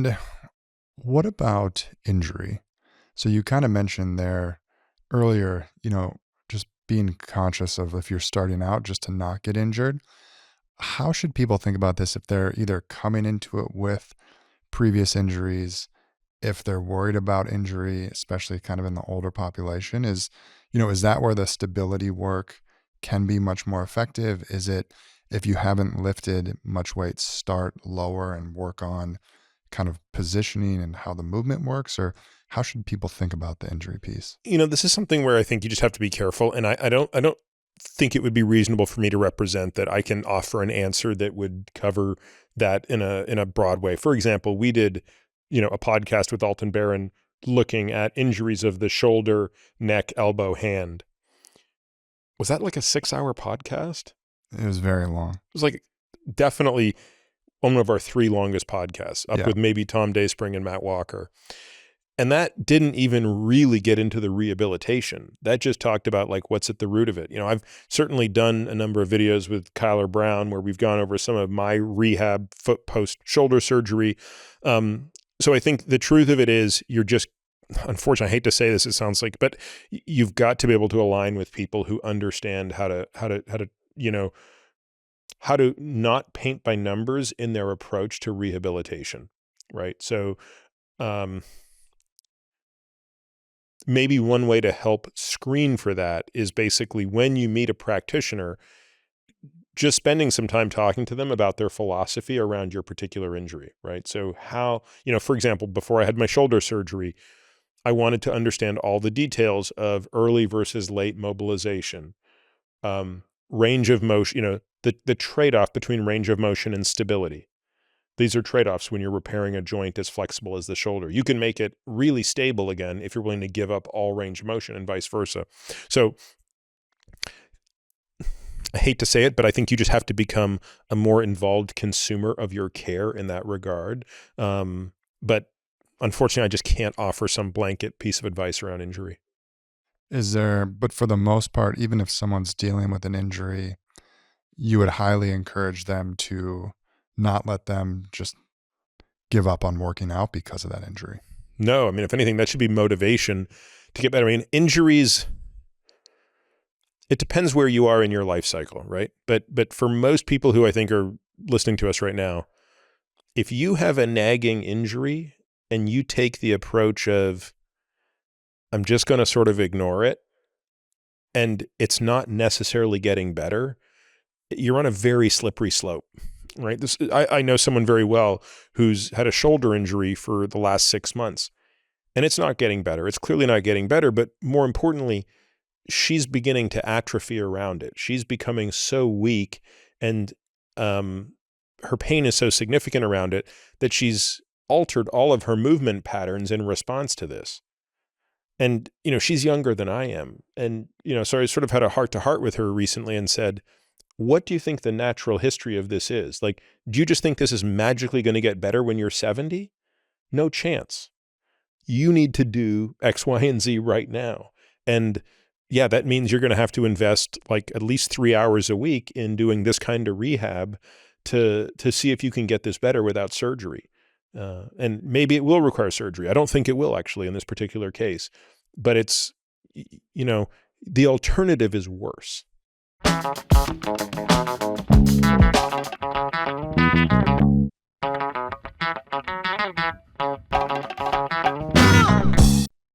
And what about injury? So you kind of mentioned there earlier, just being conscious of if you're starting out just to not get injured. How should people think about this if they're either coming into it with previous injuries, if they're worried about injury, especially kind of in the older population? Is that where the stability work can be much more effective? Is it if you haven't lifted much weight, start lower and work on kind of positioning and how the movement works? Or how should people think about the injury piece? This is something where I think you just have to be careful. And I don't think it would be reasonable for me to represent that I can offer an answer that would cover that in a broad way. For example, we did, a podcast with Alton Barron looking at injuries of the shoulder, neck, elbow, hand. Was that like a 6-hour podcast? It was very long. It was like definitely one of our 3 longest podcasts, up with maybe Tom Dayspring and Matt Walker. And that didn't even really get into the rehabilitation. That just talked about like what's at the root of it. I've certainly done a number of videos with Kyler Brown where we've gone over some of my rehab foot post shoulder surgery. So I think the truth of it is you're just, unfortunately, I hate to say this, it sounds like, but you've got to be able to align with people who understand how to not paint by numbers in their approach to rehabilitation, right? So, maybe one way to help screen for that is basically when you meet a practitioner, just spending some time talking to them about their philosophy around your particular injury, right? So how, for example, before I had my shoulder surgery, I wanted to understand all the details of early versus late mobilization, range of motion, the trade-off between range of motion and stability. These are trade-offs when you're repairing a joint as flexible as the shoulder. You can make it really stable again if you're willing to give up all range of motion and vice versa. So I hate to say it, but I think you just have to become a more involved consumer of your care in that regard. But unfortunately, I just can't offer some blanket piece of advice around injury. But for the most part, even if someone's dealing with an injury, you would highly encourage them to not let them just give up on working out because of that injury. No, if anything, that should be motivation to get better. Injuries, it depends where you are in your life cycle, right? But for most people who I think are listening to us right now, if you have a nagging injury and you take the approach of, I'm just going to sort of ignore it, and it's not necessarily getting better, you're on a very slippery slope. Right. I know someone very well who's had a shoulder injury for the last 6 months, and it's not getting better. It's clearly not getting better, but more importantly, she's beginning to atrophy around it. She's becoming so weak, and her pain is so significant around it that she's altered all of her movement patterns in response to this. And, she's younger than I am. And, so I sort of had a heart-to-heart with her recently and said, what do you think the natural history of this is? Like, do you just think this is magically going to get better when you're 70? No chance. You need to do X, Y, and Z right now. And yeah, that means you're going to have to invest like at least 3 hours a week in doing this kind of rehab to see if you can get this better without surgery. And maybe it will require surgery. I don't think it will actually in this particular case, but it's, the alternative is worse.